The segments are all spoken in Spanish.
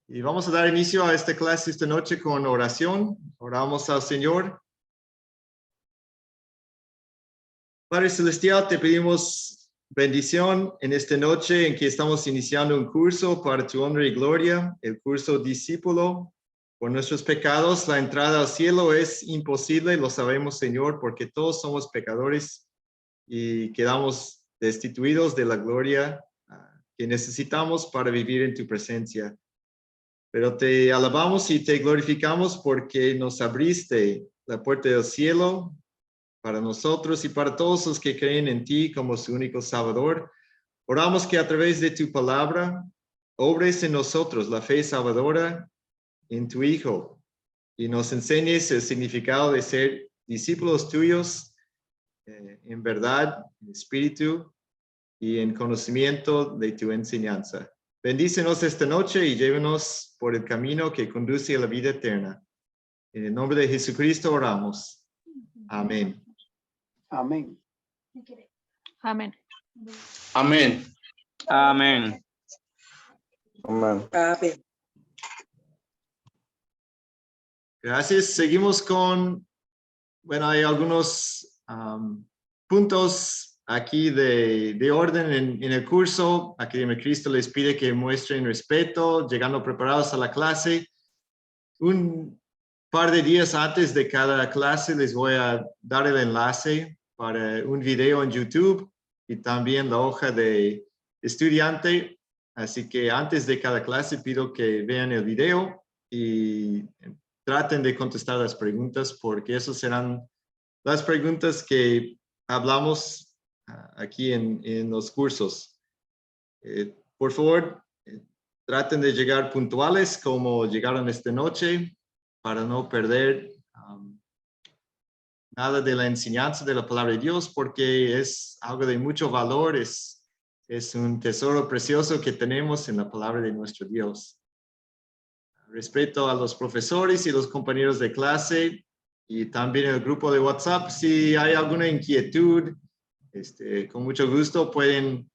Y vamos a dar inicio a esta clase esta noche con oración. Oramos al Señor. Padre Celestial, te pedimos bendición en esta noche en que estamos iniciando un curso para tu honra y gloria, el curso discípulo. Por nuestros pecados, la entrada al cielo es imposible, lo sabemos, Señor, porque todos somos pecadores y quedamos destituidos de la gloria que necesitamos para vivir en tu presencia. Pero te alabamos y te glorificamos porque nos abriste la puerta del cielo para nosotros y para todos los que creen en ti como su único Salvador. Oramos que a través de tu palabra obres en nosotros la fe salvadora en tu Hijo y nos enseñes el significado de ser discípulos tuyos en verdad, en espíritu y en conocimiento de tu enseñanza. Bendícenos esta noche y llévenos por el camino que conduce a la vida eterna. En el nombre de Jesucristo oramos. Amén. Amén. Amén. Amén. Amén. Amén. Amén. Gracias. Seguimos con, bueno, hay algunos puntos aquí de orden en el curso. Academia Cristo les pide que muestren respeto, llegando preparados a la clase. Un par de días antes de cada clase les voy a dar el enlace para un video en YouTube y también la hoja de estudiante. Así que antes de cada clase pido que vean el video y traten de contestar las preguntas porque esas serán las preguntas que hablamos aquí en los cursos. Por favor, traten de llegar puntuales como llegaron esta noche para no perder nada de la enseñanza de la palabra de Dios porque es algo de mucho valor, es un tesoro precioso que tenemos en la palabra de nuestro Dios. Respeto a los profesores y los compañeros de clase y también el grupo de WhatsApp. Si hay alguna inquietud, con mucho gusto pueden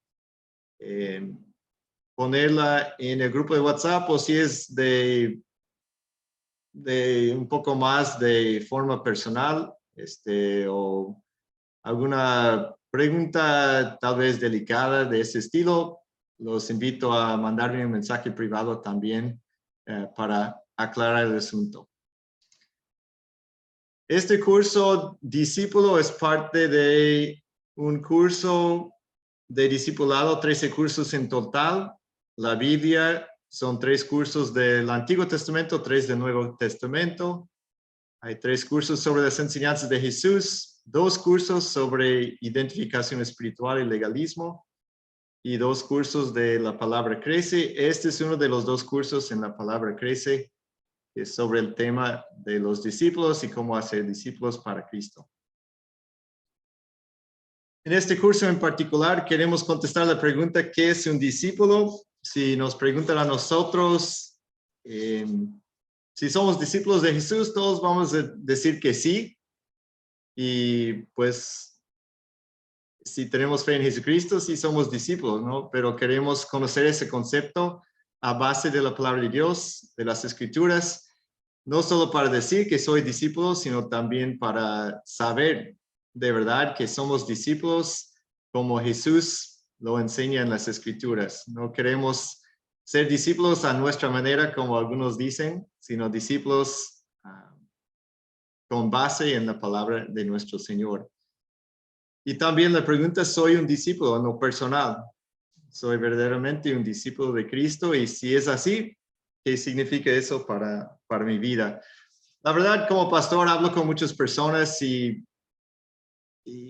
ponerla en el grupo de WhatsApp o si es de un poco más de forma personal, o alguna pregunta tal vez delicada de ese estilo, los invito a mandarme un mensaje privado también para aclarar el asunto. Este curso discípulo es parte de un curso de discipulado, 13 cursos en total. La Biblia son 3 cursos del Antiguo Testamento, 3 del Nuevo Testamento. Hay 3 cursos sobre las enseñanzas de Jesús, 2 cursos sobre identificación espiritual y legalismo y 2 cursos de la palabra crece. Este es uno de los 2 cursos en la palabra crece, que es sobre el tema de los discípulos y cómo hacer discípulos para Cristo. En este curso en particular queremos contestar la pregunta ¿qué es un discípulo? Si nos preguntan a nosotros si somos discípulos de Jesús, todos vamos a decir que sí. Y pues si tenemos fe en Jesucristo, sí somos discípulos, ¿no? Pero queremos conocer ese concepto a base de la palabra de Dios, de las Escrituras, no solo para decir que soy discípulo, sino también para saber de verdad que somos discípulos como Jesús lo enseña en las Escrituras. No queremos ser discípulos a nuestra manera, como algunos dicen, sino discípulos con base en la palabra de nuestro Señor. Y también la pregunta, ¿soy un discípulo en lo personal? ¿Soy verdaderamente un discípulo de Cristo? Y si es así, ¿qué significa eso para mi vida? La verdad, como pastor, hablo con muchas personas y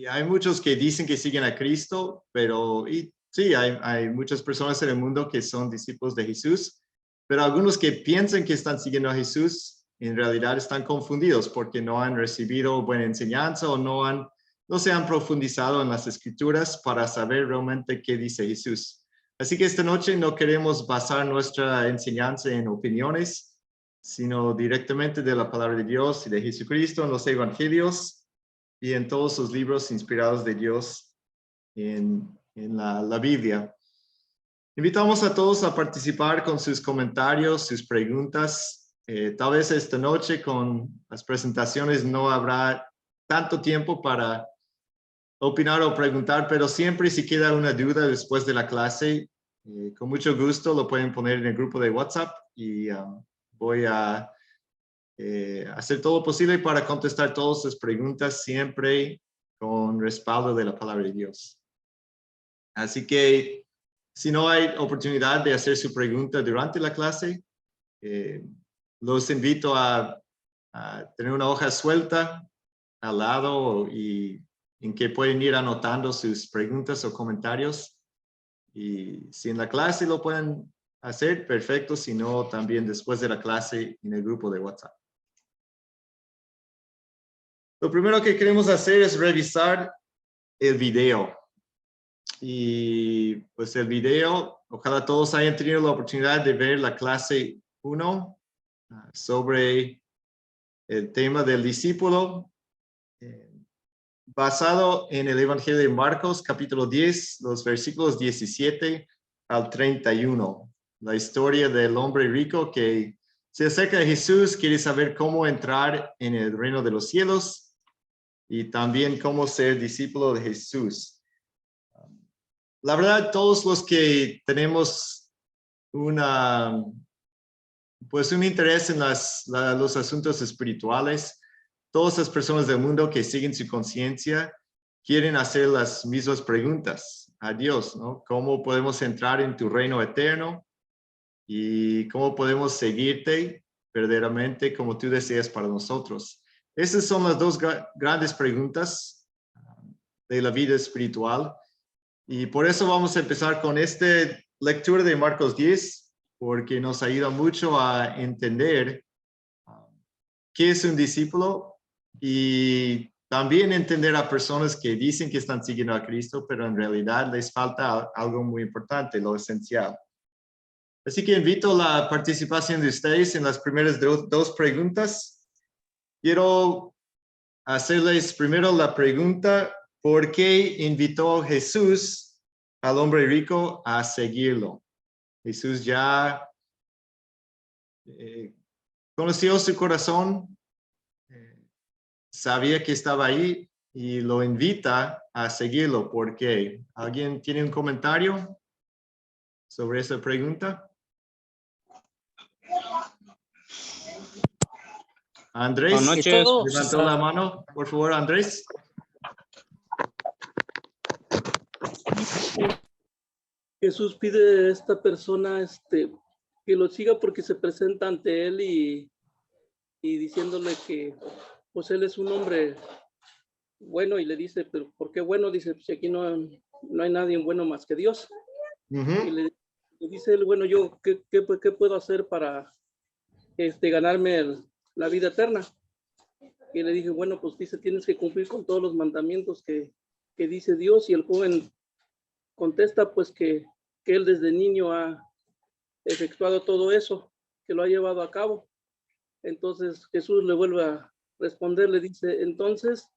hay muchos que dicen que siguen a Cristo, pero sí, hay muchas personas en el mundo que son discípulos de Jesús, pero algunos que piensan que están siguiendo a Jesús, en realidad están confundidos porque no han recibido buena enseñanza o no se han profundizado en las Escrituras para saber realmente qué dice Jesús. Así que esta noche no queremos basar nuestra enseñanza en opiniones, sino directamente de la palabra de Dios y de Jesucristo en los evangelios y en todos los libros inspirados de Dios en la Biblia. Invitamos a todos a participar con sus comentarios, sus preguntas. Tal vez esta noche con las presentaciones no habrá tanto tiempo para opinar o preguntar, pero siempre si queda una duda después de la clase, con mucho gusto lo pueden poner en el grupo de WhatsApp y voy a hacer todo lo posible para contestar todas sus preguntas siempre con respaldo de la palabra de Dios. Así que si no hay oportunidad de hacer su pregunta durante la clase, los invito a tener una hoja suelta al lado y en que pueden ir anotando sus preguntas o comentarios. Y si en la clase lo pueden hacer, perfecto. Si no, también después de la clase en el grupo de WhatsApp. Lo primero que queremos hacer es revisar el video. Y pues el video, ojalá todos hayan tenido la oportunidad de ver la clase 1 sobre el tema del discípulo, basado en el Evangelio de Marcos, capítulo 10, los versículos 17 al 31. La historia del hombre rico que se acerca a Jesús, quiere saber cómo entrar en el reino de los cielos y también cómo ser discípulo de Jesús. La verdad, todos los que tenemos un interés en los asuntos espirituales, todas las personas del mundo que siguen su conciencia quieren hacer las mismas preguntas a Dios, ¿no? ¿Cómo podemos entrar en tu reino eterno? ¿Y cómo podemos seguirte verdaderamente como tú deseas para nosotros? Esas son las dos grandes preguntas de la vida espiritual. Y por eso vamos a empezar con esta lectura de Marcos 10, porque nos ayuda mucho a entender qué es un discípulo y también entender a personas que dicen que están siguiendo a Cristo, pero en realidad les falta algo muy importante, lo esencial. Así que invito la participación de ustedes en las primeras dos preguntas. Quiero hacerles primero la pregunta, ¿por qué invitó Jesús al hombre rico a seguirlo? Jesús ya conoció su corazón, sabía que estaba ahí y lo invita a seguirlo. ¿Por qué? ¿Alguien tiene un comentario sobre esa pregunta? Andrés, Buenas noches. levantó la mano, por favor, Andrés. Jesús pide a esta persona que lo siga porque se presenta ante él y diciéndole que pues él es un hombre bueno, y le dice, pero ¿por qué bueno? Dice, pues aquí no hay nadie bueno más que Dios. Y le dice él, bueno, yo ¿qué puedo hacer para ganarme la vida eterna? Y le dije, bueno, pues dice, tienes que cumplir con todos los mandamientos que dice Dios. Y el joven contesta pues que él desde niño ha efectuado todo eso, que lo ha llevado a cabo. Entonces Jesús le vuelve a responder, le dice, entonces,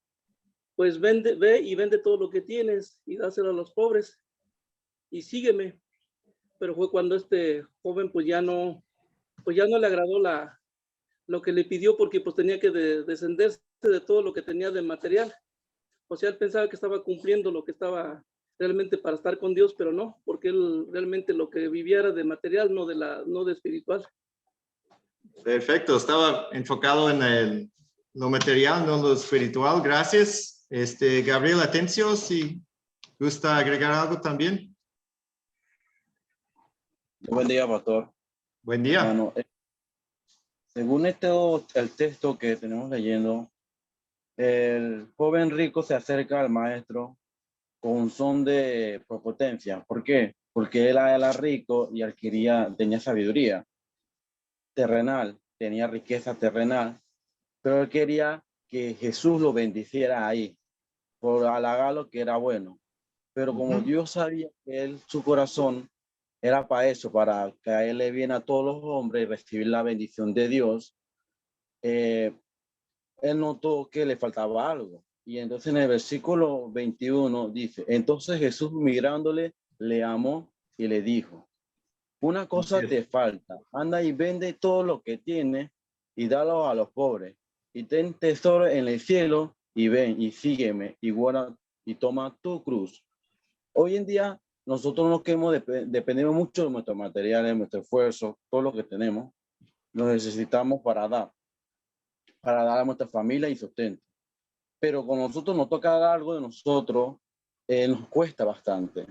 pues ve y vende todo lo que tienes y dáselo a los pobres y sígueme. Pero fue cuando este joven pues ya no le agradó lo que le pidió, porque pues tenía que descenderse de todo lo que tenía de material. O sea, él pensaba que estaba cumpliendo lo que estaba realmente para estar con Dios, pero no, porque él realmente lo que vivía era de material, no de espiritual. Perfecto, estaba enfocado en lo material, no lo espiritual. Gracias. Gabriel Atencio, si gusta agregar algo también. Buen día, pastor. Buen día. Bueno, según el texto que tenemos leyendo, el joven rico se acerca al maestro con un son de prepotencia. ¿Por qué? Porque él era rico y tenía sabiduría terrenal, tenía riqueza terrenal, pero él quería que Jesús lo bendiciera ahí, por halagarlo que era bueno. Pero como Dios sabía que su corazón era para eso, para caerle bien a todos los hombres y recibir la bendición de Dios, él notó que le faltaba algo. Y entonces en el versículo 21 dice, entonces Jesús mirándole, le amó y le dijo, una cosa Así es. te falta. Anda y vende todo lo que tienes y dalo a los pobres. Y ten tesoro en el cielo y ven y sígueme y guarda y toma tu cruz. Hoy en día nosotros no queremos dependemos mucho de nuestros materiales, de nuestro esfuerzo, todo lo que tenemos, lo necesitamos para dar a nuestra familia y sustento. Pero con nosotros nos toca dar algo de nosotros, nos cuesta bastante.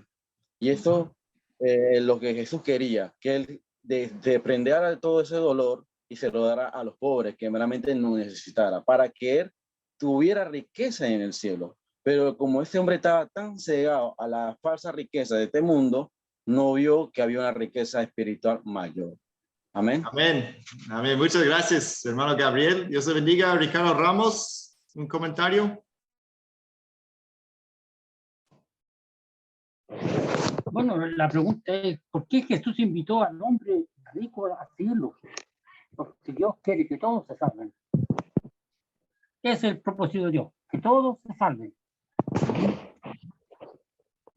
Y eso es lo que Jesús quería, que él desprendiera de todo ese dolor y se lo dará a los pobres que realmente no necesitara, para que él tuviera riqueza en el cielo. Pero como ese hombre estaba tan cegado a la falsa riqueza de este mundo, no vio que había una riqueza espiritual mayor. Amén. Amén. Amén. Muchas gracias, hermano Gabriel. Dios te bendiga. Ricardo Ramos, un comentario. Bueno, la pregunta es, ¿por qué Jesús invitó al hombre rico a seguirlo? Porque Dios quiere que todos se salven. Ese es el propósito de Dios, que todos se salven.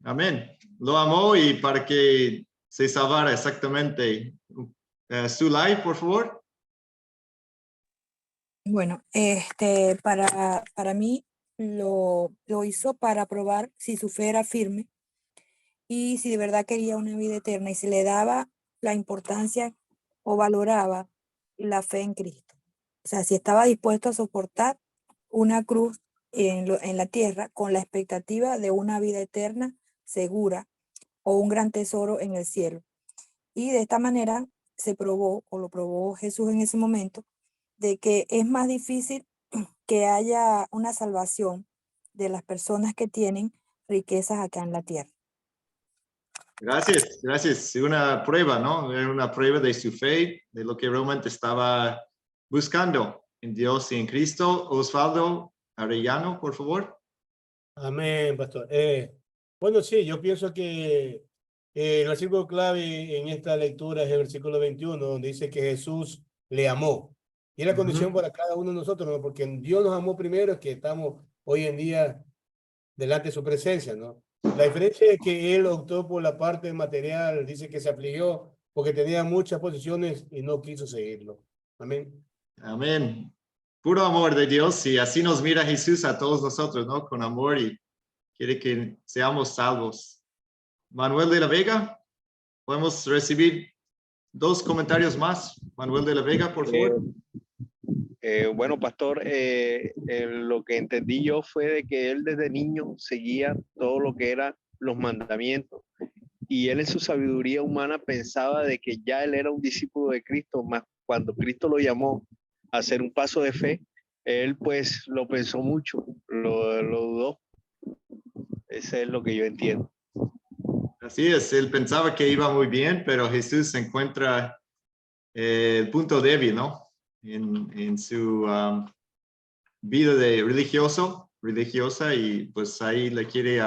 Amén. Lo amó y para que se salvara exactamente. Zulay, por favor. Bueno, para mí lo hizo para probar si su fe era firme y si de verdad quería una vida eterna y se le daba la importancia o valoraba la fe en Cristo. O sea, si estaba dispuesto a soportar una cruz en la tierra con la expectativa de una vida eterna segura o un gran tesoro en el cielo. Y de esta manera se probó, o lo probó Jesús en ese momento, de que es más difícil que haya una salvación de las personas que tienen riquezas acá en la tierra. Gracias, gracias. Una prueba, ¿no? Era una prueba de su fe, de lo que realmente estaba buscando en Dios y en Cristo. Osvaldo Arellano, por favor. Amén, pastor. Bueno, sí, yo pienso que el versículo clave en esta lectura es el versículo 21, donde dice que Jesús le amó. Y es la condición para cada uno de nosotros, ¿no? Porque Dios nos amó primero, es que estamos hoy en día delante de su presencia, ¿no? La diferencia es que Él optó por la parte material, dice que se afligió porque tenía muchas posiciones y no quiso seguirlo. Amén. Amén. Puro amor de Dios y así nos mira Jesús a todos nosotros, ¿no? Con amor y quiere que seamos salvos. Manuel de la Vega, podemos recibir 2 comentarios más. Manuel de la Vega, por favor. Bueno, pastor, lo que entendí yo fue de que él desde niño seguía todo lo que eran los mandamientos y él en su sabiduría humana pensaba de que ya él era un discípulo de Cristo, más cuando Cristo lo llamó a hacer un paso de fe, él pues lo pensó mucho, lo dudó. Ese es lo que yo entiendo. Así es, él pensaba que iba muy bien, pero Jesús encuentra el punto débil, ¿no? En su vida de religiosa y pues ahí le quiere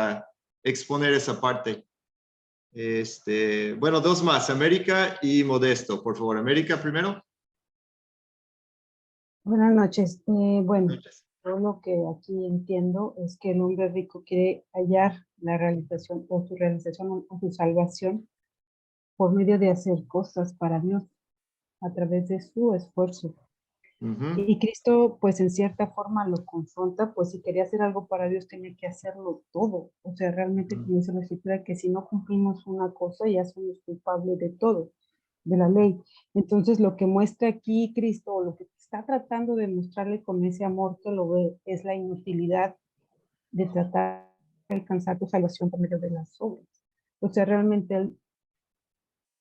exponer esa parte. Bueno, 2 más, América y Modesto, por favor. América primero. Buenas noches. Bueno, yo lo que aquí entiendo es que el hombre rico quiere hallar la realización o su realización o su salvación por medio de hacer cosas para Dios a través de su esfuerzo. Y Cristo, pues en cierta forma lo confronta, pues si quería hacer algo para Dios tenía que hacerlo todo. O sea, realmente como dice la escritura, que si no cumplimos una cosa ya somos culpables de todo, de la ley. Entonces lo que muestra aquí Cristo, o lo que está tratando de mostrarle con ese amor que lo ve, es la inutilidad de tratar de alcanzar tu salvación por medio de las obras. O sea, realmente él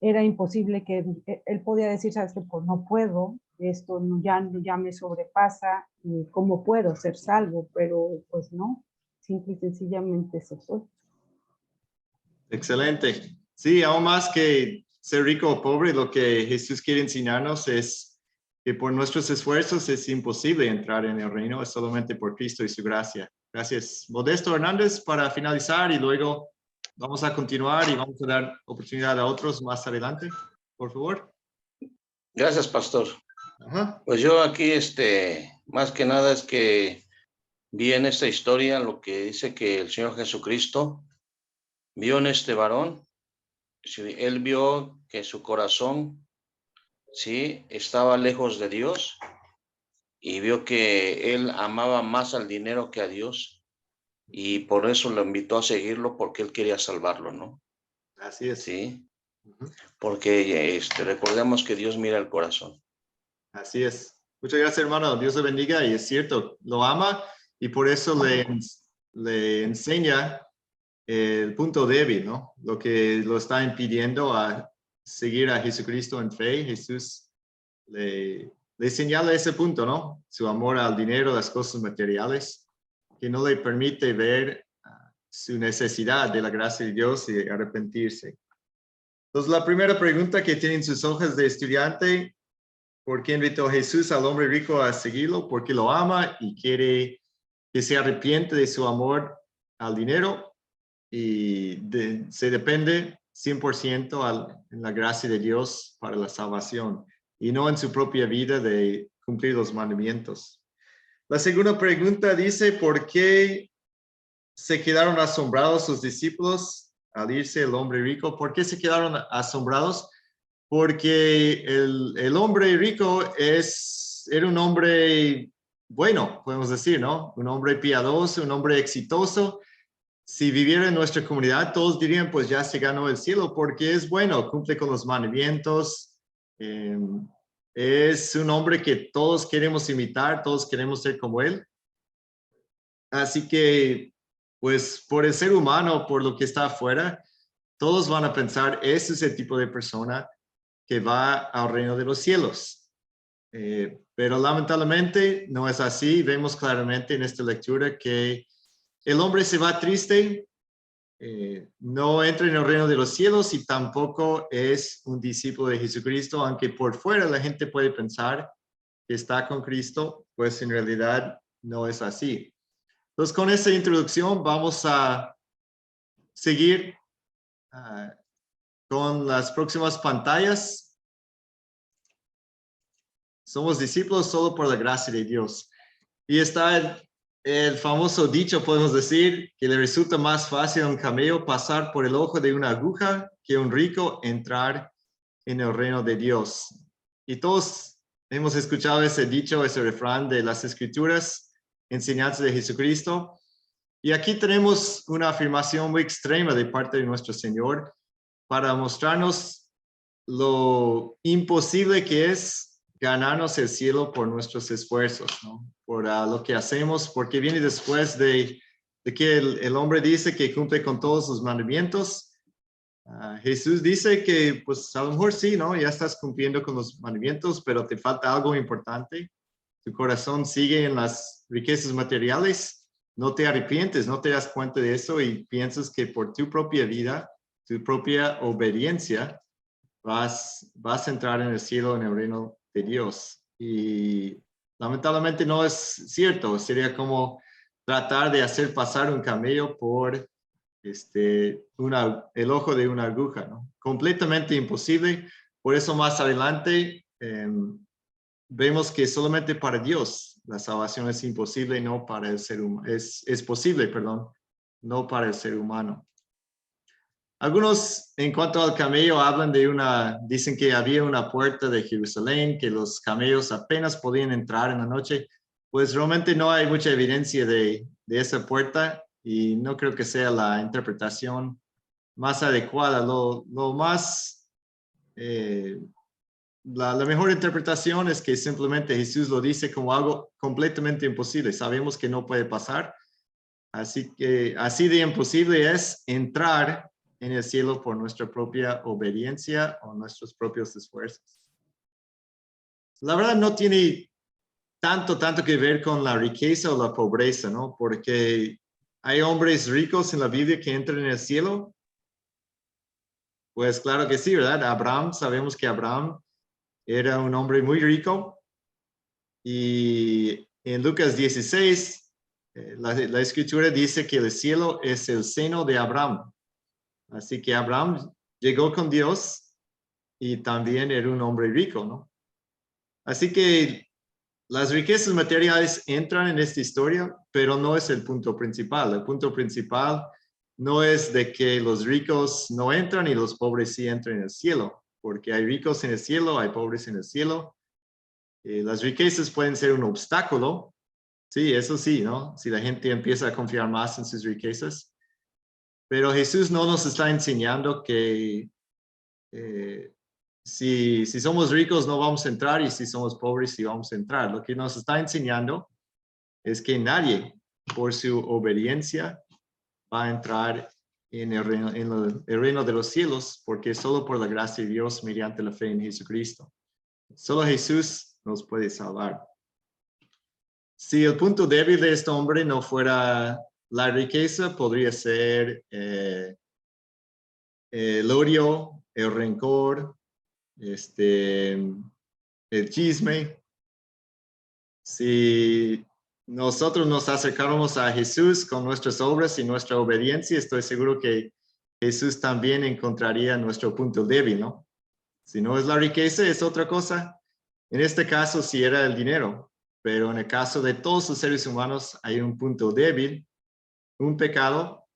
era imposible que él podía decir, sabes que pues no puedo, esto ya me sobrepasa, ¿cómo puedo ser salvo? Pero pues no, simple y sencillamente se fue. Excelente. Sí, aún más que ser rico o pobre, lo que Jesús quiere enseñarnos es que por nuestros esfuerzos es imposible entrar en el reino, es solamente por Cristo y su gracia. Gracias. Modesto Hernández para finalizar y luego vamos a continuar y vamos a dar oportunidad a otros más adelante, por favor. Gracias, pastor. Ajá. Pues yo aquí, más que nada es que vi en esta historia lo que dice que el Señor Jesucristo vio en este varón. Él vio que su corazón, sí, estaba lejos de Dios y vio que él amaba más al dinero que a Dios y por eso lo invitó a seguirlo porque él quería salvarlo, ¿no? Así es. Sí, Ujú. porque recordemos que Dios mira el corazón. Así es. Muchas gracias, hermano. Dios le bendiga. Y es cierto, lo ama y por eso le enseña el punto débil, ¿no? Lo que lo está impidiendo a seguir a Jesucristo en fe. Jesús le señala ese punto, ¿no? Su amor al dinero, las cosas materiales, que no le permite ver su necesidad de la gracia de Dios y arrepentirse. Entonces, la primera pregunta que tienen sus hojas de estudiante: ¿por qué invitó Jesús al hombre rico a seguirlo? Porque lo ama y quiere que se arrepiente de su amor al dinero y se depende 100% en la gracia de Dios para la salvación y no en su propia vida de cumplir los mandamientos. La segunda pregunta dice: ¿por qué se quedaron asombrados sus discípulos al irse el hombre rico? ¿Por qué se quedaron asombrados? Porque el hombre rico era un hombre bueno, podemos decir, ¿no? Un hombre piadoso, un hombre exitoso. Si viviera en nuestra comunidad, todos dirían, pues ya se ganó el cielo porque es bueno, cumple con los mandamientos. Es un hombre que todos queremos imitar, todos queremos ser como él. Así que, pues por el ser humano, por lo que está afuera, todos van a pensar, ese es el tipo de persona que va al reino de los cielos. Pero lamentablemente no es así. Vemos claramente en esta lectura que el hombre se va triste, no entra en el reino de los cielos y tampoco es un discípulo de Jesucristo, aunque por fuera la gente puede pensar que está con Cristo, pues en realidad no es así. Entonces, con esta introducción vamos a seguir con las próximas pantallas. Somos discípulos solo por la gracia de Dios. Y está el famoso dicho, podemos decir, que le resulta más fácil a un camello pasar por el ojo de una aguja que a un rico entrar en el reino de Dios. Y todos hemos escuchado ese dicho, ese refrán de las Escrituras, enseñanzas de Jesucristo. Y aquí tenemos una afirmación muy extrema de parte de nuestro Señor para mostrarnos lo imposible que es ganarnos el cielo por nuestros esfuerzos, ¿no? Por lo que hacemos, porque viene después de que el hombre dice que cumple con todos los mandamientos. Jesús dice que pues a lo mejor sí, ¿no? Ya estás cumpliendo con los mandamientos, pero te falta algo importante. Tu corazón sigue en las riquezas materiales. No te arrepientes, no te das cuenta de eso y piensas que por tu propia vida, tu propia obediencia, vas a entrar en el cielo, en el reino de Dios. Y lamentablemente no es cierto. Sería como tratar de hacer pasar un camello por el ojo de una aguja, ¿no? Completamente imposible. Por eso más adelante vemos que solamente para Dios la salvación es imposible, no para el ser humano. Es posible, perdón, no para el ser humano. Algunos, en cuanto al camello, dicen que había una puerta de Jerusalén, que los camellos apenas podían entrar en la noche. Pues realmente no hay mucha evidencia de esa puerta y no creo que sea la interpretación más adecuada. La mejor interpretación es que simplemente Jesús lo dice como algo completamente imposible. Sabemos que no puede pasar. Así que así de imposible es entrar en el cielo por nuestra propia obediencia o nuestros propios esfuerzos. La verdad no tiene tanto que ver con la riqueza o la pobreza, ¿no? Porque hay hombres ricos en la Biblia que entran en el cielo. Pues claro que sí, ¿verdad? Abraham, sabemos que Abraham era un hombre muy rico. Y en Lucas 16, la escritura dice que el cielo es el seno de Abraham. Así que Abraham llegó con Dios y también era un hombre rico, ¿no? Así que las riquezas materiales entran en esta historia, pero no es el punto principal. El punto principal no es de que los ricos no entran y los pobres sí entran en el cielo. porque hay ricos en el cielo, hay pobres en el cielo. Las riquezas pueden ser un obstáculo. Sí, eso sí, ¿no? Si la gente empieza a confiar más en sus riquezas. Pero Jesús no nos está enseñando que si somos ricos no vamos a entrar y si somos pobres sí vamos a entrar. Lo que nos está enseñando es que nadie, por su obediencia, va a entrar en el reino de los cielos, porque solo por la gracia de Dios, mediante la fe en Jesucristo. Solo Jesús nos puede salvar. Si el punto débil de este hombre no fuera la riqueza, podría ser el odio, el rencor, el chisme. Si nosotros nos acercáramos a Jesús con nuestras obras y nuestra obediencia, estoy seguro que Jesús también encontraría nuestro punto débil, ¿no? Si no es la riqueza, es otra cosa. En este caso, sí era el dinero, pero en el caso de todos los seres humanos hay un punto débil, un pecado.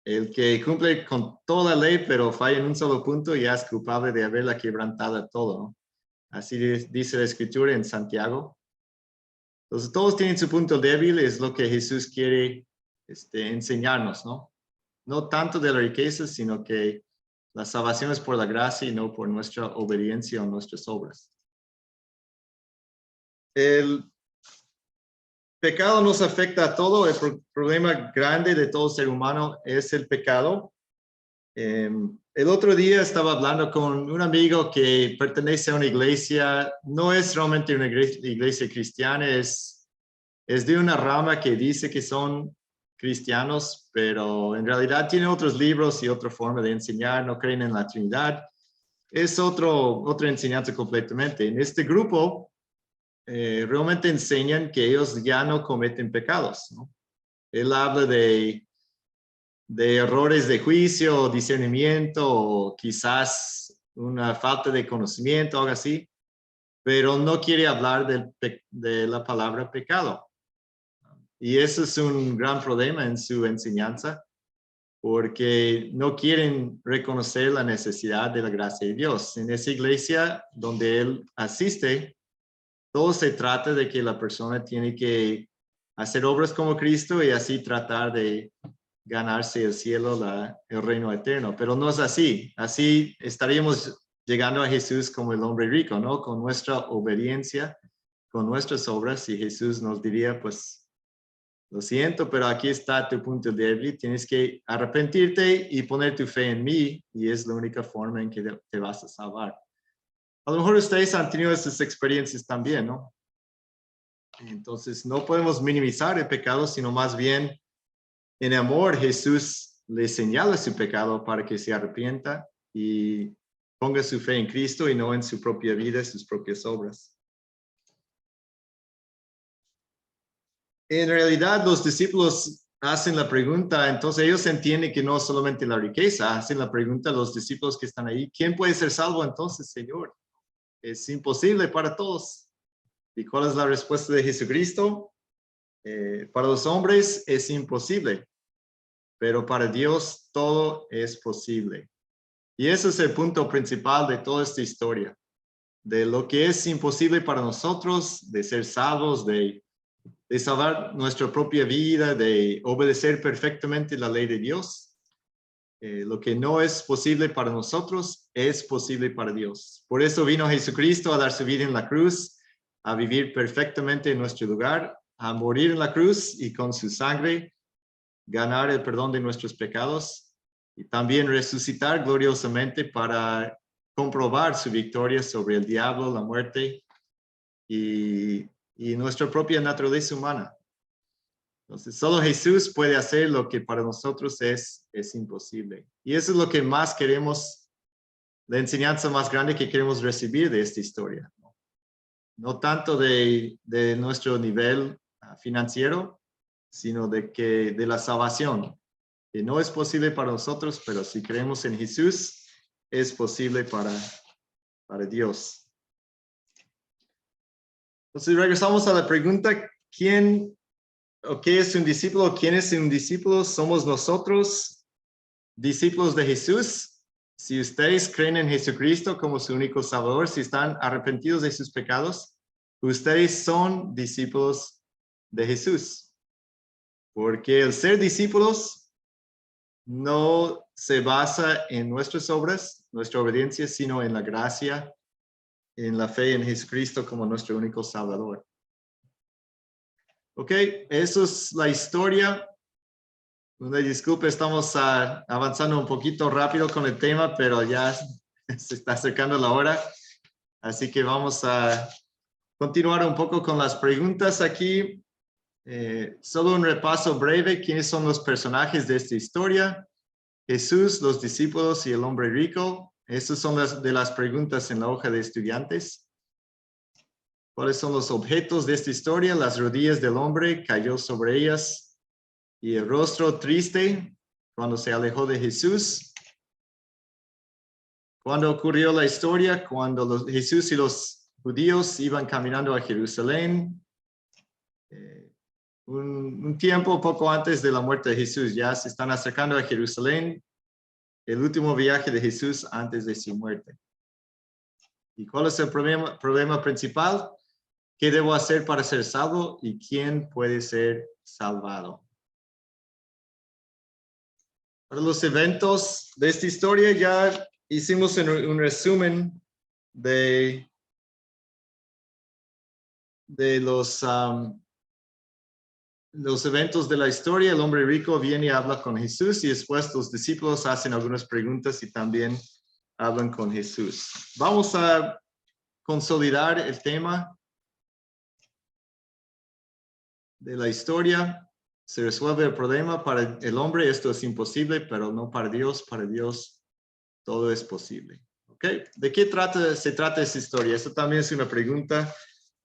El que cumple con toda la ley, pero falla en un solo punto, ya es culpable de haberla quebrantado todo, ¿no? Así dice la Escritura en Santiago. Entonces, todos tienen su punto débil, es lo que Jesús quiere enseñarnos, ¿no? No tanto de la riqueza, sino que la salvación es por la gracia y no por nuestra obediencia o nuestras obras. El pecado nos afecta a todo. El problema grande de todo ser humano es el pecado. El otro día estaba hablando con un amigo que pertenece a una iglesia, no es realmente una iglesia cristiana, es de una rama que dice que son cristianos, pero en realidad tiene otros libros y otra forma de enseñar, no creen en la Trinidad. Es otra enseñanza completamente. En este grupo realmente enseñan que ellos ya no cometen pecados, ¿no? Él habla de errores de juicio, discernimiento, o quizás una falta de conocimiento, algo así, pero no quiere hablar de la palabra pecado. Y eso es un gran problema en su enseñanza, porque no quieren reconocer la necesidad de la gracia de Dios. En esa iglesia donde él asiste, todo se trata de que la persona tiene que hacer obras como Cristo y así tratar de ganarse el cielo, el reino eterno. Pero no es así. Así estaríamos llegando a Jesús como el hombre rico, ¿no? Con nuestra obediencia, con nuestras obras, y Jesús nos diría, pues, lo siento, pero aquí está tu punto débil, tienes que arrepentirte y poner tu fe en mí, y es la única forma en que te vas a salvar. A lo mejor ustedes han tenido esas experiencias también, ¿no? Entonces, no podemos minimizar el pecado, sino más bien, en amor, Jesús le señala su pecado para que se arrepienta y ponga su fe en Cristo y no en su propia vida, sus propias obras. En realidad, los discípulos hacen la pregunta, entonces ellos entienden que no solamente la riqueza, hacen la pregunta a los discípulos que están ahí, ¿quién puede ser salvo entonces, Señor? Es imposible para todos. ¿Y cuál es la respuesta de Jesucristo? Para los hombres es imposible, pero para Dios todo es posible. Y ese es el punto principal de toda esta historia, de lo que es imposible para nosotros, de ser salvos, de salvar nuestra propia vida, de obedecer perfectamente la ley de Dios. Lo que no es posible para nosotros es posible para Dios. Por eso vino Jesucristo a dar su vida en la cruz, a vivir perfectamente en nuestro lugar, a morir en la cruz y con su sangre ganar el perdón de nuestros pecados y también resucitar gloriosamente para comprobar su victoria sobre el diablo, la muerte y nuestra propia naturaleza humana. Entonces, solo Jesús puede hacer lo que para nosotros es imposible. Y eso es lo que más queremos, la enseñanza más grande que queremos recibir de esta historia. No tanto de nuestro nivel financiero, sino de la salvación, que no es posible para nosotros, pero si creemos en Jesús, es posible para Dios. Entonces regresamos a la pregunta, ¿quién o qué es un discípulo? ¿Quién es un discípulo? ¿Somos nosotros discípulos de Jesús? Si ustedes creen en Jesucristo como su único Salvador, si están arrepentidos de sus pecados, ustedes son discípulos de Jesús. Porque el ser discípulos no se basa en nuestras obras, nuestra obediencia, sino en la gracia, en la fe en Jesucristo como nuestro único Salvador. Ok, eso es la historia. Una disculpa, estamos avanzando un poquito rápido con el tema, pero ya se está acercando la hora. Así que vamos a continuar un poco con las preguntas aquí. Solo un repaso breve. ¿Quiénes son los personajes de esta historia? Jesús, los discípulos y el hombre rico. Estas son las preguntas en la hoja de estudiantes. ¿Cuáles son los objetos de esta historia? Las rodillas del hombre cayó sobre ellas y el rostro triste cuando se alejó de Jesús. ¿Cuándo ocurrió la historia? Cuando Jesús y los judíos iban caminando a Jerusalén. Un tiempo poco antes de la muerte de Jesús, ya se están acercando a Jerusalén, el último viaje de Jesús antes de su muerte. ¿Y cuál es el problema principal? ¿Qué debo hacer para ser salvo y quién puede ser salvado? Para los eventos de esta historia ya hicimos un resumen de los eventos de la historia. El hombre rico viene y habla con Jesús y después los discípulos hacen algunas preguntas y también hablan con Jesús. Vamos a consolidar el tema de la historia. Se resuelve el problema para el hombre, esto es imposible, pero no para Dios. Para Dios todo es posible. ¿Ok? ¿De qué se trata esa historia? Eso también es una pregunta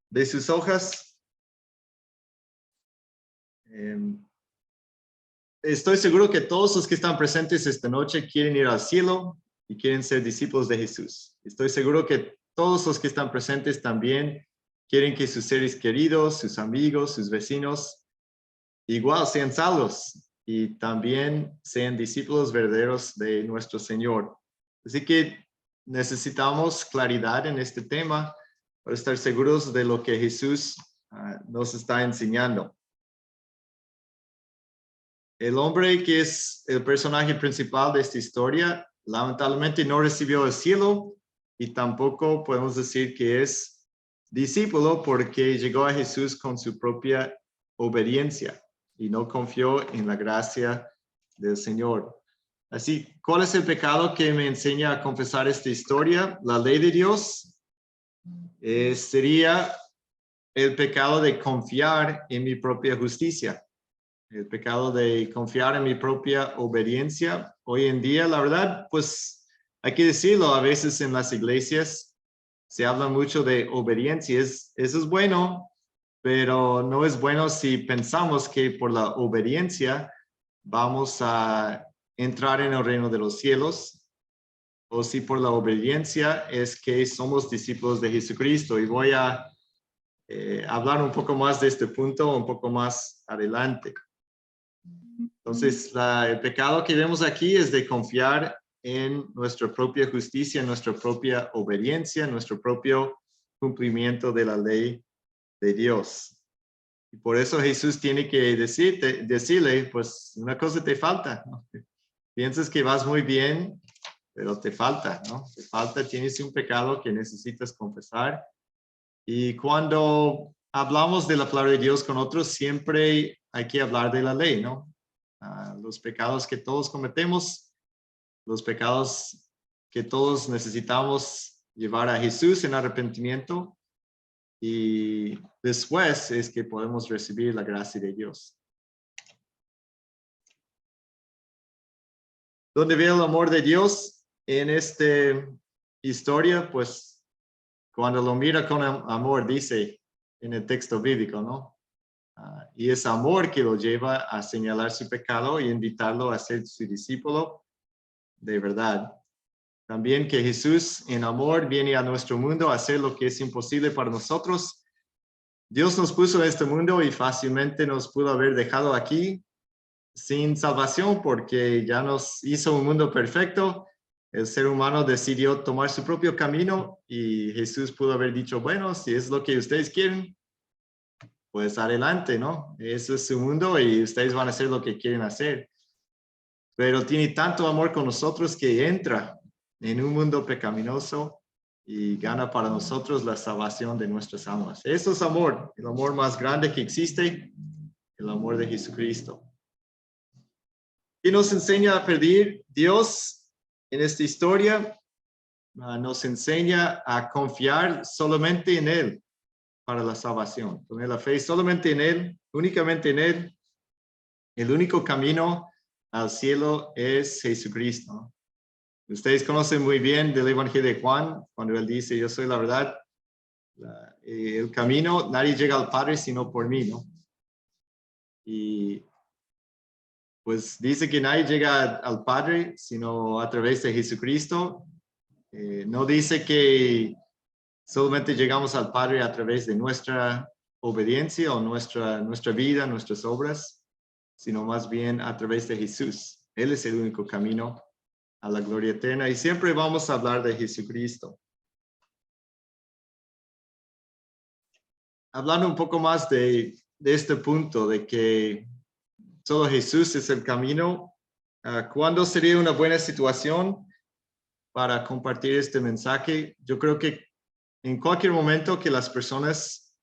de sus hojas. Estoy seguro que todos los que están presentes esta noche quieren ir al cielo y quieren ser discípulos de Jesús. Estoy seguro que todos los que están presentes también quieren que sus seres queridos, sus amigos, sus vecinos, igual sean salvos y también sean discípulos verdaderos de nuestro Señor. Así que necesitamos claridad en este tema para estar seguros de lo que Jesús nos está enseñando. El hombre que es el personaje principal de esta historia, lamentablemente no recibió el cielo y tampoco podemos decir que es discípulo porque llegó a Jesús con su propia obediencia y no confió en la gracia del Señor. Así, ¿cuál es el pecado que me enseña a confesar esta historia? La ley de Dios sería el pecado de confiar en mi propia justicia, el pecado de confiar en mi propia obediencia. Hoy en día, la verdad, pues hay que decirlo, a veces en las iglesias se habla mucho de obediencia, eso es bueno, pero no es bueno si pensamos que por la obediencia vamos a entrar en el reino de los cielos, o si por la obediencia es que somos discípulos de Jesucristo. Y voy a hablar un poco más de este punto un poco más adelante. Entonces, el pecado que vemos aquí es de confiar en nuestra propia justicia, en nuestra propia obediencia, en nuestro propio cumplimiento de la ley de Dios. Y por eso Jesús tiene que decirle, pues una cosa te falta, ¿no? Piensas que vas muy bien, pero te falta, ¿no? Te falta, tienes un pecado que necesitas confesar. Y cuando hablamos de la palabra de Dios con otros, siempre hay que hablar de la ley, ¿no? Los pecados que todos cometemos, los pecados que todos necesitamos llevar a Jesús en arrepentimiento. Y después es que podemos recibir la gracia de Dios. ¿Dónde ve el amor de Dios en esta historia? Pues cuando lo mira con amor, dice en el texto bíblico, ¿no? Y es amor que lo lleva a señalar su pecado y invitarlo a ser su discípulo de verdad. También que Jesús en amor viene a nuestro mundo a hacer lo que es imposible para nosotros. Dios nos puso en este mundo y fácilmente nos pudo haber dejado aquí sin salvación porque ya nos hizo un mundo perfecto el ser humano decidió tomar su propio camino y Jesús pudo haber dicho, bueno, si es lo que ustedes quieren, pues adelante, ¿no? Ese es su mundo y ustedes van a hacer lo que quieren hacer. Pero tiene tanto amor con nosotros que entra en un mundo pecaminoso y gana para nosotros la salvación de nuestras almas. Eso es amor, el amor más grande que existe, el amor de Jesucristo. Y nos enseña a pedir Dios en esta historia, nos enseña a confiar solamente en Él para la salvación. Poner la fe solamente en Él, únicamente en Él. El único camino al cielo es Jesucristo. Ustedes conocen muy bien del Evangelio de Juan, cuando Él dice, yo soy la verdad, el camino, nadie llega al Padre sino por mí, ¿no? Y pues dice que nadie llega al Padre sino a través de Jesucristo. No dice que solamente llegamos al Padre a través de nuestra obediencia o nuestra vida, nuestras obras, sino más bien a través de Jesús. Él es el único camino a la gloria eterna y siempre vamos a hablar de Jesucristo. Hablando un poco más de este punto de que solo Jesús es el camino, ¿cuándo sería una buena situación para compartir este mensaje? Yo creo que en cualquier momento que las personas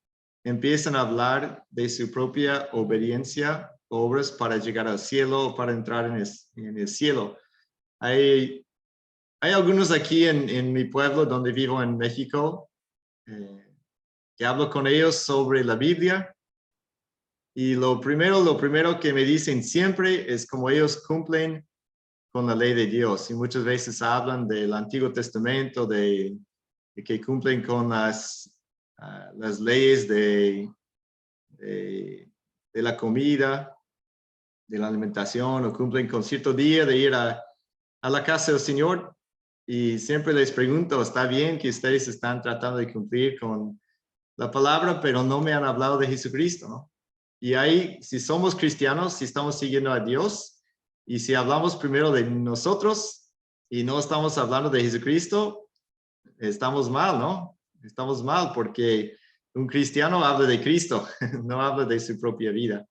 empiezan a hablar de su propia obediencia, obras para llegar al cielo o para entrar en el cielo. Hay algunos aquí en mi pueblo donde vivo en México, que hablo con ellos sobre la Biblia. Y lo primero que me dicen siempre es cómo ellos cumplen con la ley de Dios. Y muchas veces hablan del Antiguo Testamento, de que cumplen con las leyes de la comida, de la alimentación, o cumplen con cierto día de ir a la casa del Señor. Y siempre les pregunto, ¿está bien que ustedes están tratando de cumplir con la palabra, pero no me han hablado de Jesucristo, ¿no? Y ahí, si somos cristianos, si estamos siguiendo a Dios, y si hablamos primero de nosotros y no estamos hablando de Jesucristo, estamos mal, ¿no? Estamos mal porque un cristiano habla de Cristo, no habla de su propia vida.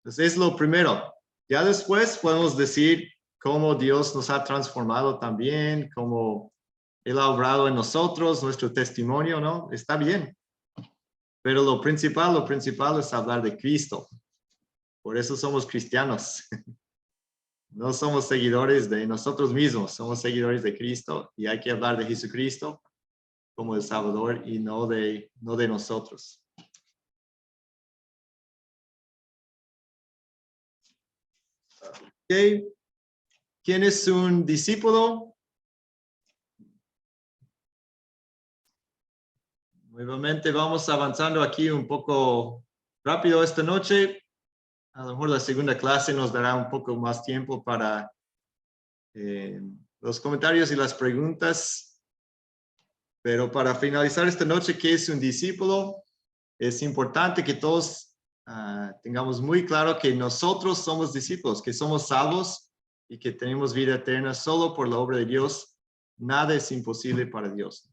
Entonces es lo primero. Ya después podemos decir cómo Dios nos ha transformado también, cómo Él ha obrado en nosotros, nuestro testimonio, ¿no? Está bien. Pero lo principal es hablar de Cristo. Por eso somos cristianos. No somos seguidores de nosotros mismos, somos seguidores de Cristo y hay que hablar de Jesucristo como el Salvador y no de nosotros. Okay. ¿Quién es un discípulo? Nuevamente vamos avanzando aquí un poco rápido esta noche. A lo mejor la segunda clase nos dará un poco más tiempo para los comentarios y las preguntas. Pero para finalizar esta noche, ¿qué es un discípulo? Es importante que todos tengamos muy claro que nosotros somos discípulos, que somos salvos y que tenemos vida eterna solo por la obra de Dios. Nada es imposible para Dios.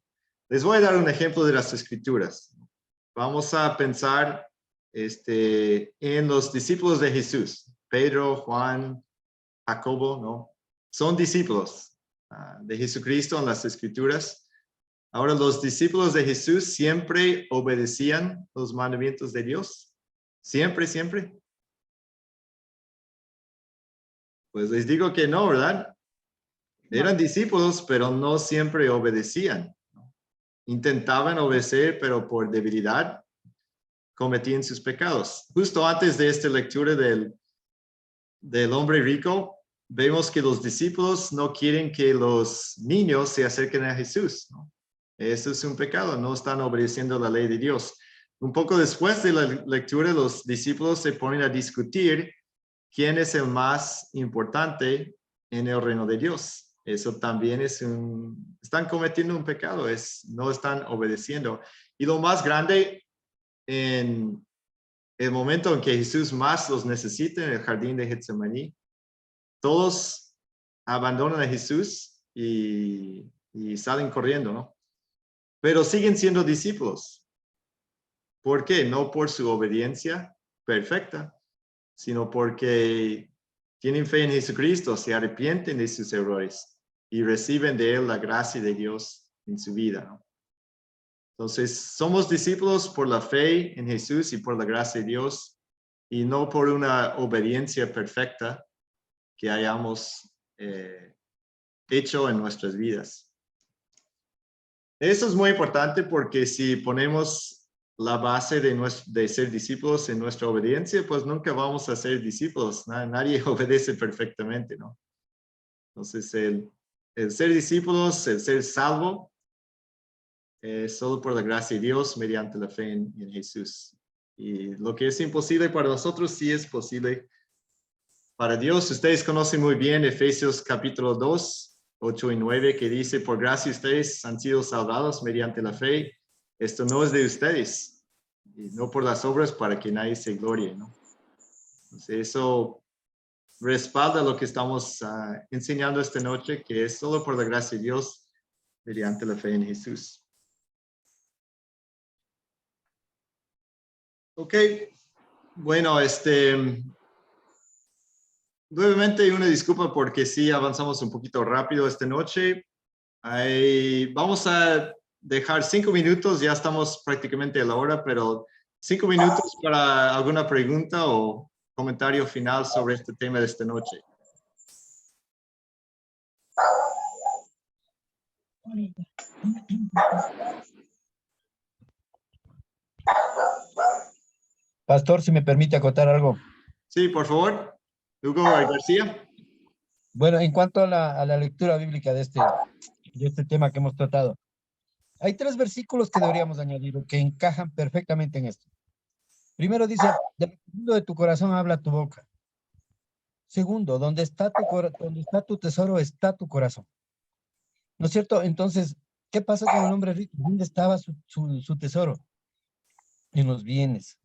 Les voy a dar un ejemplo de las Escrituras. Vamos a pensar en los discípulos de Jesús. Pedro, Juan, Jacobo, ¿no? Son discípulos de Jesucristo en las Escrituras. Ahora, los discípulos de Jesús siempre obedecían los mandamientos de Dios. Siempre, siempre. Pues les digo que no, ¿verdad? Eran discípulos, pero no siempre obedecían. Intentaban obedecer, pero por debilidad cometían sus pecados. Justo antes de esta lectura del hombre rico, vemos que los discípulos no quieren que los niños se acerquen a Jesús, ¿no? Eso es un pecado, no están obedeciendo la ley de Dios. Un poco después de la lectura, los discípulos se ponen a discutir quién es el más importante en el reino de Dios. Eso también están cometiendo un pecado, no están obedeciendo. Y lo más grande, en el momento en que Jesús más los necesita en el jardín de Getsemaní, todos abandonan a Jesús y salen corriendo, ¿no? Pero siguen siendo discípulos. ¿Por qué? No por su obediencia perfecta, sino porque tienen fe en Jesucristo, se arrepienten de sus errores y reciben de Él la gracia de Dios en su vida, ¿no? Entonces, somos discípulos por la fe en Jesús y por la gracia de Dios y no por una obediencia perfecta que hayamos hecho en nuestras vidas. Eso es muy importante porque si ponemos la base de ser discípulos en nuestra obediencia, pues nunca vamos a ser discípulos. Nadie obedece perfectamente, ¿no? Entonces, el ser discípulos, el ser salvo, solo por la gracia de Dios mediante la fe en Jesús. Y lo que es imposible para nosotros sí es posible para Dios. Ustedes conocen muy bien Efesios capítulo 2, 8 y 9, que dice, por gracia ustedes han sido salvados mediante la fe. Esto no es de ustedes, y no por las obras para que nadie se glorie, ¿no? Entonces eso respalda lo que estamos enseñando esta noche, que es solo por la gracia de Dios mediante la fe en Jesús. Ok, bueno, brevemente una disculpa porque sí avanzamos un poquito rápido esta noche. Vamos a dejar 5 minutos, ya estamos prácticamente a la hora, pero 5 minutos para alguna pregunta o comentario final sobre este tema de esta noche. Pastor, si me permite acotar algo. Sí, por favor. Hugo García. Bueno, en cuanto a la lectura bíblica de este tema que hemos tratado, hay 3 versículos que deberíamos añadir que encajan perfectamente en esto. Primero dice, del profundo de tu corazón habla tu boca. Segundo, donde está tu tesoro está tu corazón. ¿No es cierto? Entonces, ¿qué pasó con el hombre rico? ¿Dónde estaba su tesoro? En los bienes.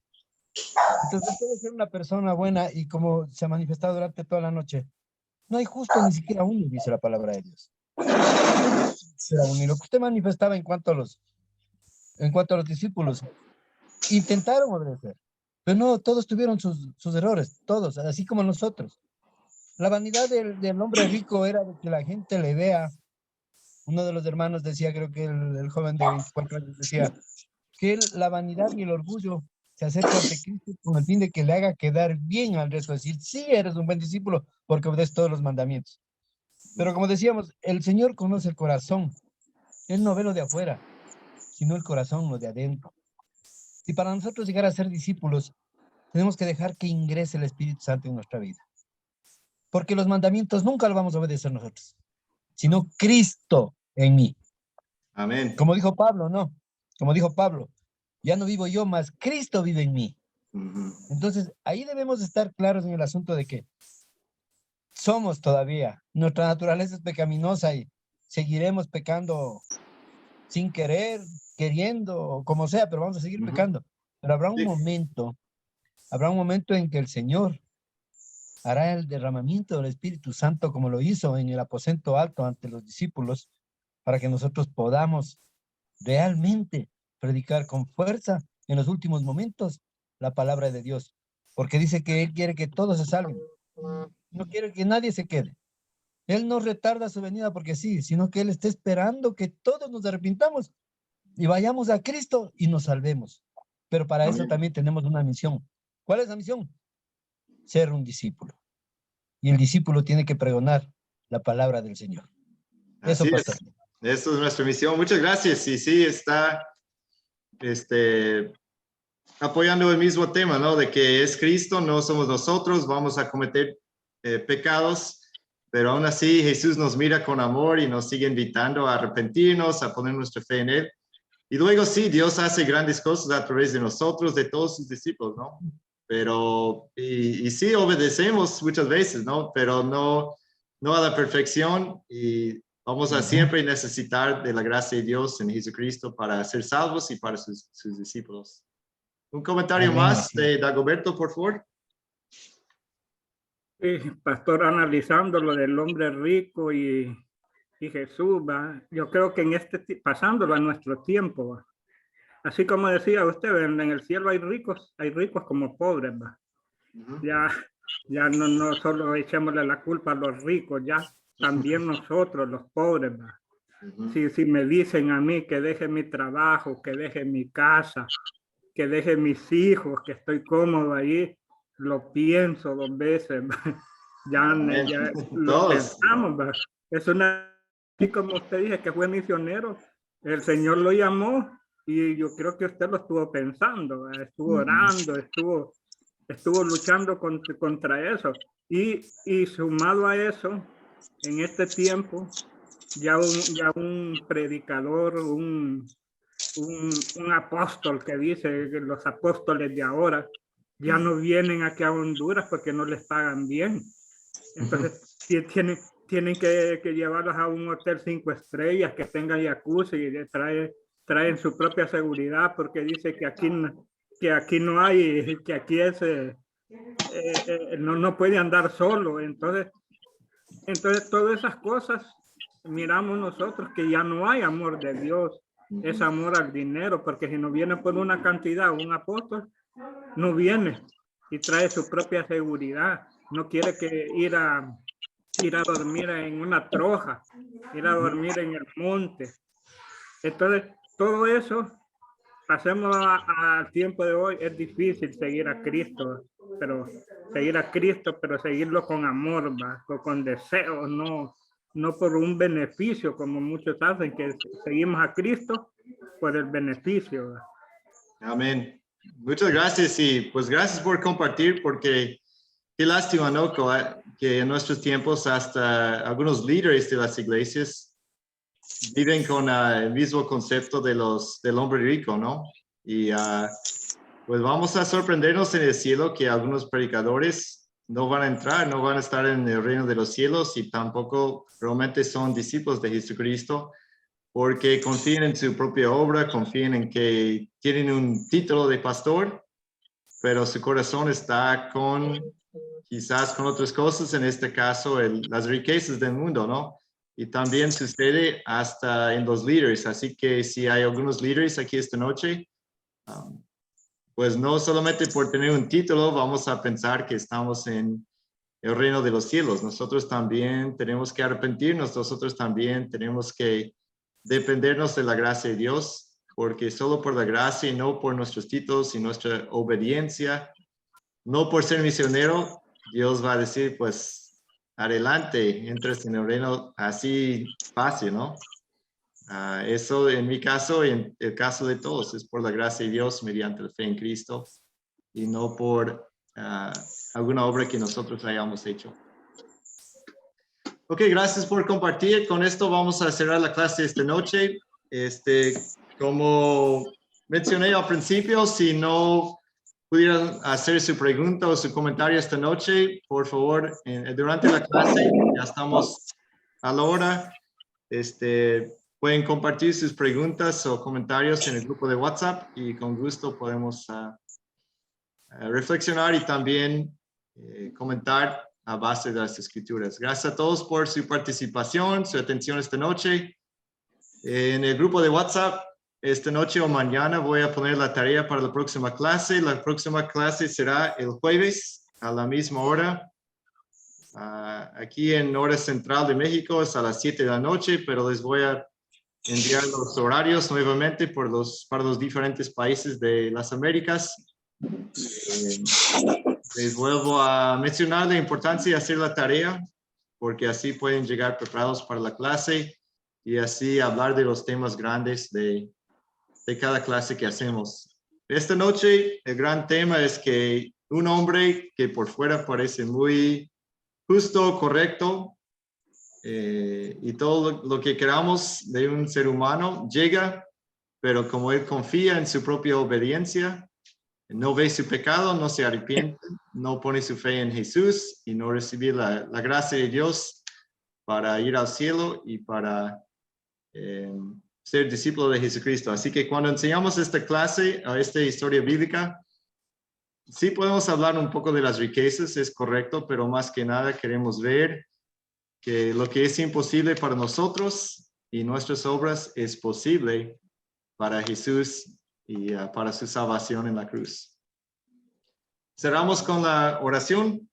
Entonces puede ser una persona buena y como se ha manifestado durante toda la noche, no hay justo ni siquiera uno, dice la palabra de Dios. Y lo que usted manifestaba en cuanto a los discípulos, intentaron obedecer, pero no, todos tuvieron sus errores, todos, así como nosotros. La vanidad del hombre rico era de que la gente le vea. Uno de los hermanos decía, creo que el joven de 24 años decía, que la vanidad y el orgullo se acerca ante Cristo con el fin de que le haga quedar bien al resto, decir, sí, eres un buen discípulo porque obedeces todos los mandamientos. Pero como decíamos, el Señor conoce el corazón. Él no ve lo de afuera, sino el corazón, lo de adentro. Y para nosotros llegar a ser discípulos, tenemos que dejar que ingrese el Espíritu Santo en nuestra vida. Porque los mandamientos nunca los vamos a obedecer nosotros, sino Cristo en mí. Amén. Como dijo Pablo, ¿no? Como dijo Pablo, ya no vivo yo, más Cristo vive en mí. Entonces, ahí debemos estar claros en el asunto de que somos todavía, nuestra naturaleza es pecaminosa y seguiremos pecando sin querer, queriendo, como sea, pero vamos a seguir pecando. Pero habrá un momento en que el Señor hará el derramamiento del Espíritu Santo como lo hizo en el aposento alto ante los discípulos, para que nosotros podamos realmente predicar con fuerza en los últimos momentos la palabra de Dios, porque dice que Él quiere que todos se salven, no quiere que nadie se quede. Él no retarda su venida porque sí, sino que Él está esperando que todos nos arrepintamos y vayamos a Cristo y nos salvemos. Pero para eso también tenemos una misión. ¿Cuál es la misión? Ser un discípulo. Y el discípulo tiene que pregonar la palabra del Señor. Eso, Así pastor. es. Eso es nuestra misión. Muchas gracias. Y sí, está apoyando el mismo tema, ¿no? De que es Cristo, no somos nosotros, vamos a cometer pecados, pero aún así Jesús nos mira con amor y nos sigue invitando a arrepentirnos, a poner nuestra fe en Él. Y luego sí, Dios hace grandes cosas a través de nosotros, de todos sus discípulos, ¿no? Pero, y sí obedecemos muchas veces, ¿no? Pero no a la perfección, y vamos a siempre necesitar de la gracia de Dios en Jesucristo para ser salvos y para sus discípulos. Un comentario más de Dagoberto, por favor. Pastor, analizando lo del hombre rico y y Jesús, ¿va? Yo creo que pasándolo a nuestro tiempo, ¿va? Así como decía usted, en el cielo hay ricos como pobres, ¿va? Ya no solo echémosle la culpa a los ricos, ya también nosotros, los pobres, ¿va? Si me dicen a mí que deje mi trabajo, que deje mi casa, que deje mis hijos, que estoy cómodo ahí, lo pienso 2 veces, ¿va? Ya lo pensamos, ¿va? Es una, y como usted dice que fue misionero, el Señor lo llamó y yo creo que usted lo estuvo pensando, ¿va? Estuvo orando, estuvo luchando contra eso. Y sumado a eso, en este tiempo, ya un predicador, un apóstol que dice que los apóstoles de ahora ya no vienen aquí a Honduras porque no les pagan bien. Entonces tienen que llevarlos a un hotel 5 estrellas que tenga jacuzzi y traen su propia seguridad porque dice que aquí no hay, que aquí es no puede andar solo. Entonces todas esas cosas miramos nosotros que ya no hay amor de Dios, es amor al dinero, porque si no viene por una cantidad, un apóstol no viene y trae su propia seguridad, no quiere ir a dormir en una troja, ir a dormir en el monte. Entonces todo eso, pasemos al tiempo de hoy, es difícil seguir a Cristo, pero seguirlo con amor, ¿va? Con deseo, no por un beneficio como muchos hacen, que seguimos a Cristo por el beneficio, ¿va? Amén. Muchas gracias y pues gracias por compartir, porque qué lástima, ¿no? Que en nuestros tiempos hasta algunos líderes de las iglesias viven con el mismo concepto del hombre rico, ¿no? Y pues vamos a sorprendernos en el cielo que algunos predicadores no van a entrar, no van a estar en el reino de los cielos y tampoco realmente son discípulos de Jesucristo, porque confían en su propia obra, confían en que tienen un título de pastor, pero su corazón está quizás con otras cosas, en este caso las riquezas del mundo, ¿no? Y también sucede hasta en los líderes, así que si hay algunos líderes aquí esta noche, pues no solamente por tener un título vamos a pensar que estamos en el reino de los cielos. Nosotros también tenemos que arrepentirnos, nosotros también tenemos que dependernos de la gracia de Dios, porque solo por la gracia y no por nuestros títulos y nuestra obediencia, no por ser misionero, Dios va a decir, pues, adelante, entres en el reino así fácil, ¿no? Eso en mi caso y en el caso de todos es por la gracia de Dios mediante la fe en Cristo y no por alguna obra que nosotros hayamos hecho. Ok, gracias por compartir. Con esto vamos a cerrar la clase esta noche. Como mencioné al principio, si no pudieran hacer su pregunta o su comentario esta noche, por favor, durante la clase, ya estamos a la hora, pueden compartir sus preguntas o comentarios en el grupo de WhatsApp y con gusto podemos reflexionar y también comentar a base de las escrituras. Gracias a todos por su participación, su atención esta noche. En el grupo de WhatsApp, esta noche o mañana voy a poner la tarea para la próxima clase. La próxima clase será el jueves a la misma hora. Aquí en hora central de México es a las 7 de la noche, pero les voy a enviar los horarios nuevamente para los diferentes países de las Américas. Les vuelvo a mencionar la importancia de hacer la tarea, porque así pueden llegar preparados para la clase y así hablar de los temas grandes de cada clase que hacemos. Esta noche el gran tema es que un hombre que por fuera parece muy justo, correcto, y todo lo que queramos de un ser humano llega, pero como él confía en su propia obediencia, no ve su pecado, no se arrepiente, no pone su fe en Jesús y no recibe la gracia de Dios para ir al cielo y para ser discípulo de Jesucristo. Así que cuando enseñamos esta clase, esta historia bíblica, sí podemos hablar un poco de las riquezas, es correcto, pero más que nada queremos ver que lo que es imposible para nosotros y nuestras obras es posible para Jesús y para su salvación en la cruz. Cerramos con la oración.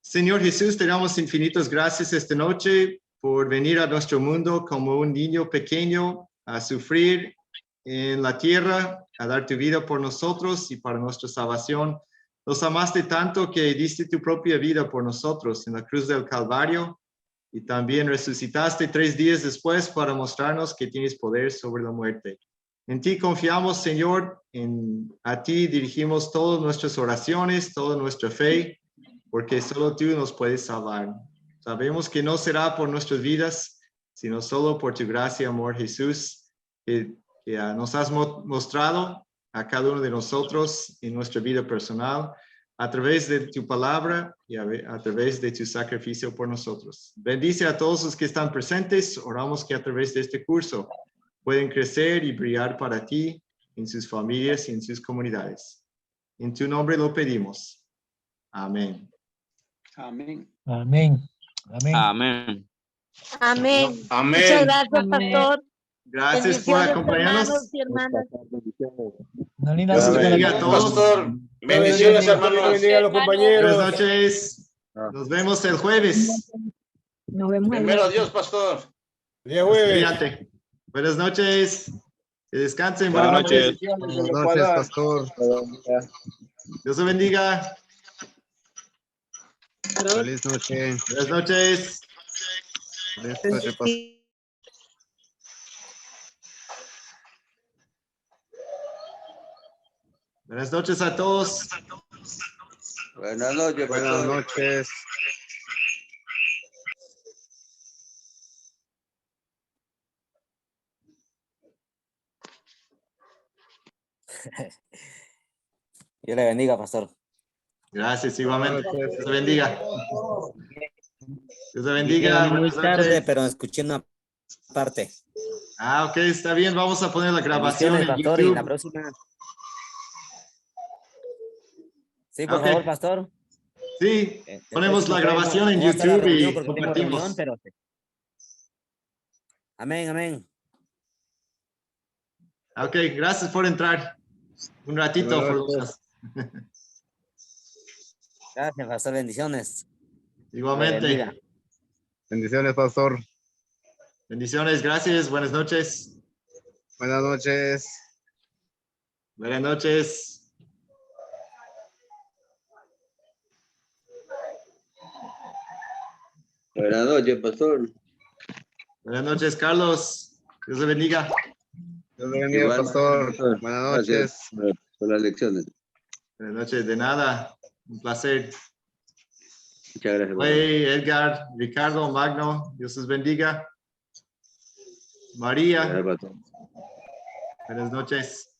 Señor Jesús, te damos infinitas gracias esta noche por venir a nuestro mundo como un niño pequeño a sufrir en la tierra, a dar tu vida por nosotros y para nuestra salvación. Nos amaste tanto que diste tu propia vida por nosotros en la cruz del Calvario y también resucitaste 3 días después para mostrarnos que tienes poder sobre la muerte. En ti confiamos, Señor, a ti dirigimos todas nuestras oraciones, toda nuestra fe, porque solo tú nos puedes salvar. Sabemos que no será por nuestras vidas, sino solo por tu gracia y amor, Jesús, que nos has mostrado a cada uno de nosotros en nuestra vida personal, a través de tu palabra y a través de tu sacrificio por nosotros. Bendice a todos los que están presentes. Oramos que a través de este curso pueden crecer y brillar para ti en sus familias y en sus comunidades. En tu nombre lo pedimos. Amén. Amén. Amén. Amén. Amén. Amén. Amén. Muchas gracias, Amén. pastor. Gracias por Bendiciones, acompañarnos. hermanos y hermanas. Una linda Dios noche. bendiga a todos. Pastor, bendiciones, Dios hermanos. bendiga a los compañeros. Buenas noches. Nos vemos el jueves. Nos vemos el Primero jueves. Dios, pastor. Día jueves. Mediante. Buenas noches. Que descansen. Buenas noches. Bendiciones del Buenas noches, Ecuador. pastor. Dios te bendiga. Feliz noche. Buenas noches. Feliz noche, pastor. Buenas noches a todos. Buenas noches, Buenas pastor. noches. Dios le bendiga, pastor. Gracias, igualmente. Dios te bendiga. Dios te bendiga. Muy Buenas tarde, noches. pero escuché una parte. Ok, está bien. Vamos a poner la grabación Bendiciones, en pastor, y la YouTube. próxima. Sí, por Ok. favor, pastor. Sí, El ponemos próximo la jueves grabación en no va a estar la YouTube reunión y porque tengo compartimos. reunión, pero amén, amén. Ok, gracias por entrar. Un ratito. Buenas por lo noches. menos. Gracias, pastor. Bendiciones. Igualmente. Bendiga. Bendiciones, pastor. Bendiciones, gracias. Buenas noches. Buenas noches. Buenas noches. Buenas noches, pastor. Buenas noches, Carlos. Dios te bendiga. Dios le bendiga, Igual, pastor. pastor. Buenas noches. Gracias por las lecciones. Buenas noches, de nada. Un placer. Muchas gracias. Hey, Edgar, Ricardo, Magno, Dios les bendiga. María, Gracias, pastor. buenas noches.